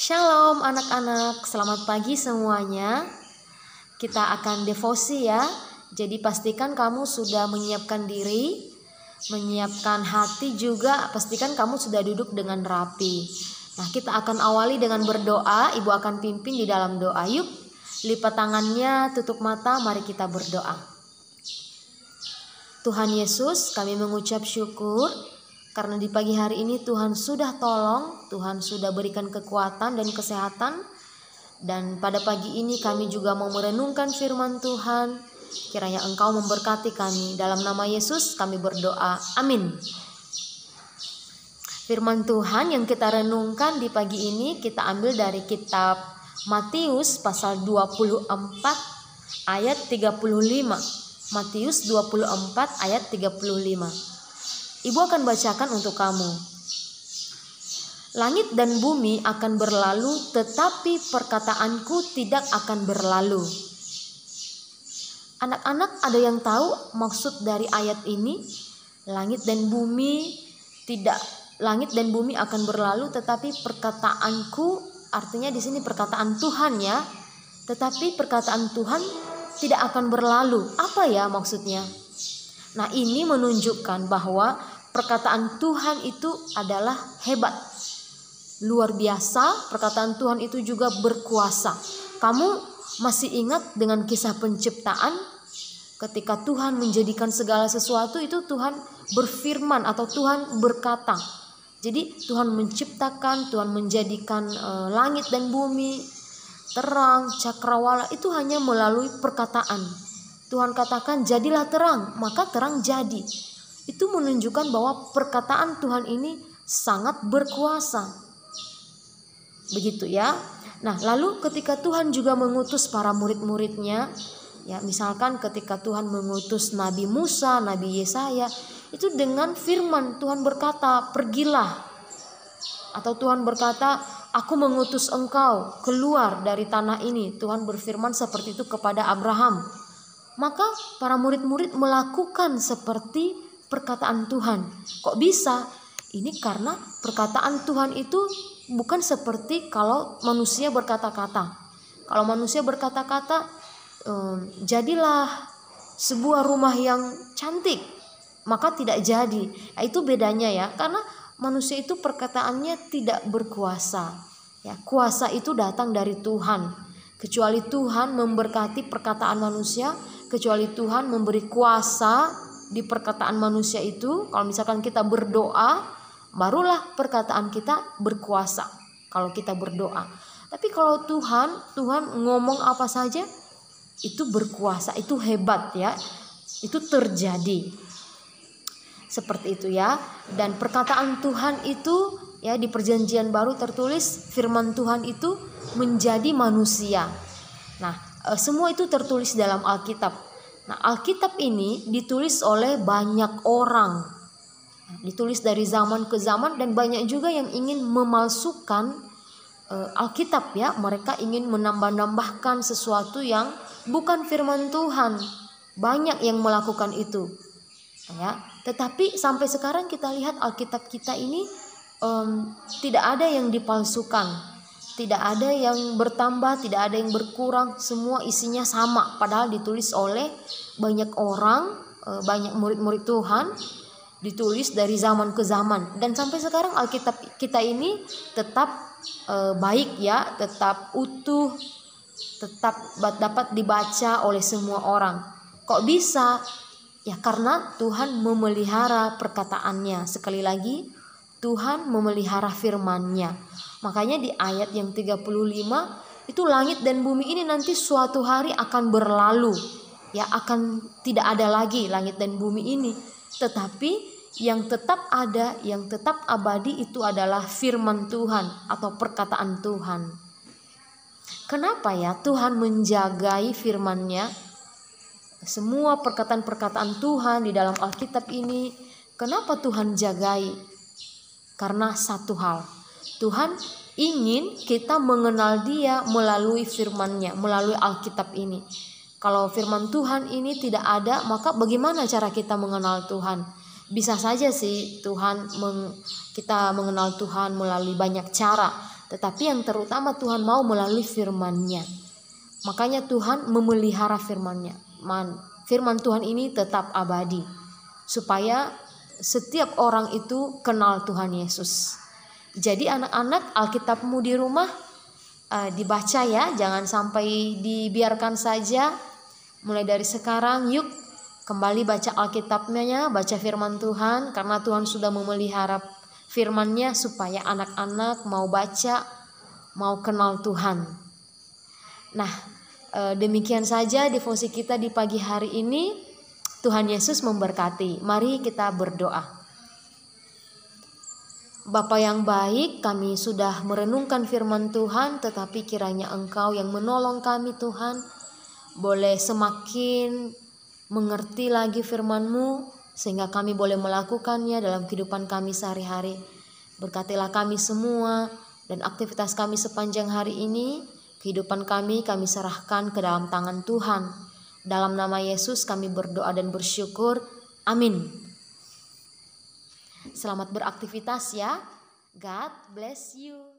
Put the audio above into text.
Shalom anak-anak, selamat pagi semuanya. Kita akan devosi ya. Jadi pastikan kamu sudah menyiapkan diri, menyiapkan hati juga. Pastikan kamu sudah duduk dengan rapi. Nah, kita akan awali dengan berdoa. Ibu akan pimpin di dalam doa. Yuk, lipat tangannya, tutup mata, mari kita berdoa. Tuhan Yesus, kami mengucap syukur karena di pagi hari ini Tuhan sudah tolong, Tuhan sudah berikan kekuatan dan kesehatan. Dan pada pagi ini kami juga mau merenungkan firman Tuhan. Kiranya Engkau memberkati kami. Dalam nama Yesus kami berdoa. Amin. Firman Tuhan yang kita renungkan di pagi ini kita ambil dari kitab Matius pasal 24 ayat 35. Matius 24 ayat 35. Ibu akan bacakan untuk kamu. Langit dan bumi akan berlalu, tetapi perkataanku tidak akan berlalu. Anak-anak ada yang tahu maksud dari ayat ini? Langit dan bumi akan berlalu, tetapi perkataanku, artinya di sini perkataan Tuhan ya. Tetapi perkataan Tuhan tidak akan berlalu. Apa ya maksudnya? Nah, ini menunjukkan bahwa perkataan Tuhan itu adalah hebat. Luar biasa, perkataan Tuhan itu juga berkuasa. Kamu masih ingat dengan kisah penciptaan? Ketika Tuhan menjadikan segala sesuatu itu Tuhan berfirman atau Tuhan berkata. Jadi Tuhan menciptakan, Tuhan menjadikan langit dan bumi, terang, cakrawala itu hanya melalui perkataan. Tuhan katakan jadilah terang, maka terang jadi. Itu menunjukkan bahwa perkataan Tuhan ini sangat berkuasa. Begitu ya. Nah, lalu ketika Tuhan juga mengutus para murid-muridnya, ya misalkan ketika Tuhan mengutus Nabi Musa, Nabi Yesaya, itu dengan firman Tuhan berkata, pergilah. Atau Tuhan berkata, aku mengutus engkau keluar dari tanah ini. Tuhan berfirman seperti itu kepada Abraham. Maka para murid-murid melakukan seperti perkataan Tuhan. Kok bisa? Ini karena perkataan Tuhan itu bukan seperti kalau manusia berkata-kata. Kalau manusia berkata-kata, jadilah sebuah rumah yang cantik, maka tidak jadi. Nah, itu bedanya ya, karena manusia itu perkataannya tidak berkuasa. Ya, kuasa itu datang dari Tuhan. Kecuali Tuhan memberkati perkataan manusia, kecuali Tuhan memberi kuasa di perkataan manusia itu. Kalau misalkan kita berdoa, barulah perkataan kita berkuasa kalau kita berdoa. Tapi kalau Tuhan ngomong apa saja itu berkuasa, itu hebat ya. Itu terjadi. Seperti itu ya. Dan perkataan Tuhan itu ya di Perjanjian Baru tertulis firman Tuhan itu menjadi manusia. Nah, semua itu tertulis dalam Alkitab. Nah, Alkitab ini ditulis oleh banyak orang. Ditulis dari zaman ke zaman dan banyak juga yang ingin memalsukan Alkitab ya. Mereka ingin menambah-nambahkan sesuatu yang bukan firman Tuhan. Banyak yang melakukan itu. Ya, tetapi sampai sekarang kita lihat Alkitab kita ini tidak ada yang dipalsukan. Tidak ada yang bertambah, tidak ada yang berkurang, semua isinya sama. Padahal ditulis oleh banyak orang, banyak murid-murid Tuhan, ditulis dari zaman ke zaman. Dan sampai sekarang Alkitab kita ini tetap baik ya, tetap utuh, tetap dapat dibaca oleh semua orang. Kok bisa? Ya karena Tuhan memelihara perkataannya. Sekali lagi, Tuhan memelihara firman-Nya. Makanya di ayat yang 35 itu langit dan bumi ini nanti suatu hari akan berlalu. Ya akan tidak ada lagi langit dan bumi ini. Tetapi yang tetap ada, yang tetap abadi itu adalah firman Tuhan atau perkataan Tuhan. Kenapa ya Tuhan menjagai firman-Nya? Semua perkataan-perkataan Tuhan di dalam Alkitab ini, kenapa Tuhan jagai? Karena satu hal, Tuhan ingin kita mengenal Dia melalui firman-Nya, melalui Alkitab ini. Kalau firman Tuhan ini tidak ada, maka bagaimana cara kita mengenal Tuhan? Bisa saja sih kita mengenal Tuhan melalui banyak cara. tetapi yang terutama Tuhan mau melalui firman-Nya. Makanya Tuhan memelihara firman-Nya. Firman Tuhan ini tetap abadi, supaya setiap orang itu kenal Tuhan Yesus. Jadi anak-anak, Alkitabmu di rumah dibaca ya, jangan sampai dibiarkan saja. Mulai dari sekarang yuk kembali baca Alkitabnya, baca firman Tuhan, karena Tuhan sudah memelihara firman-Nya supaya anak-anak mau baca, mau kenal Tuhan. Nah, demikian saja devosi kita di pagi hari ini. Tuhan Yesus memberkati. Mari kita berdoa. Bapa yang baik, kami sudah merenungkan firman Tuhan, tetapi kiranya Engkau yang menolong kami Tuhan, boleh semakin mengerti lagi firman-Mu, sehingga kami boleh melakukannya dalam kehidupan kami sehari-hari. Berkatilah kami semua dan aktivitas kami sepanjang hari ini. Kehidupan kami serahkan ke dalam tangan Tuhan. Dalam nama Yesus kami berdoa dan bersyukur. Amin. Selamat beraktivitas ya. God bless you.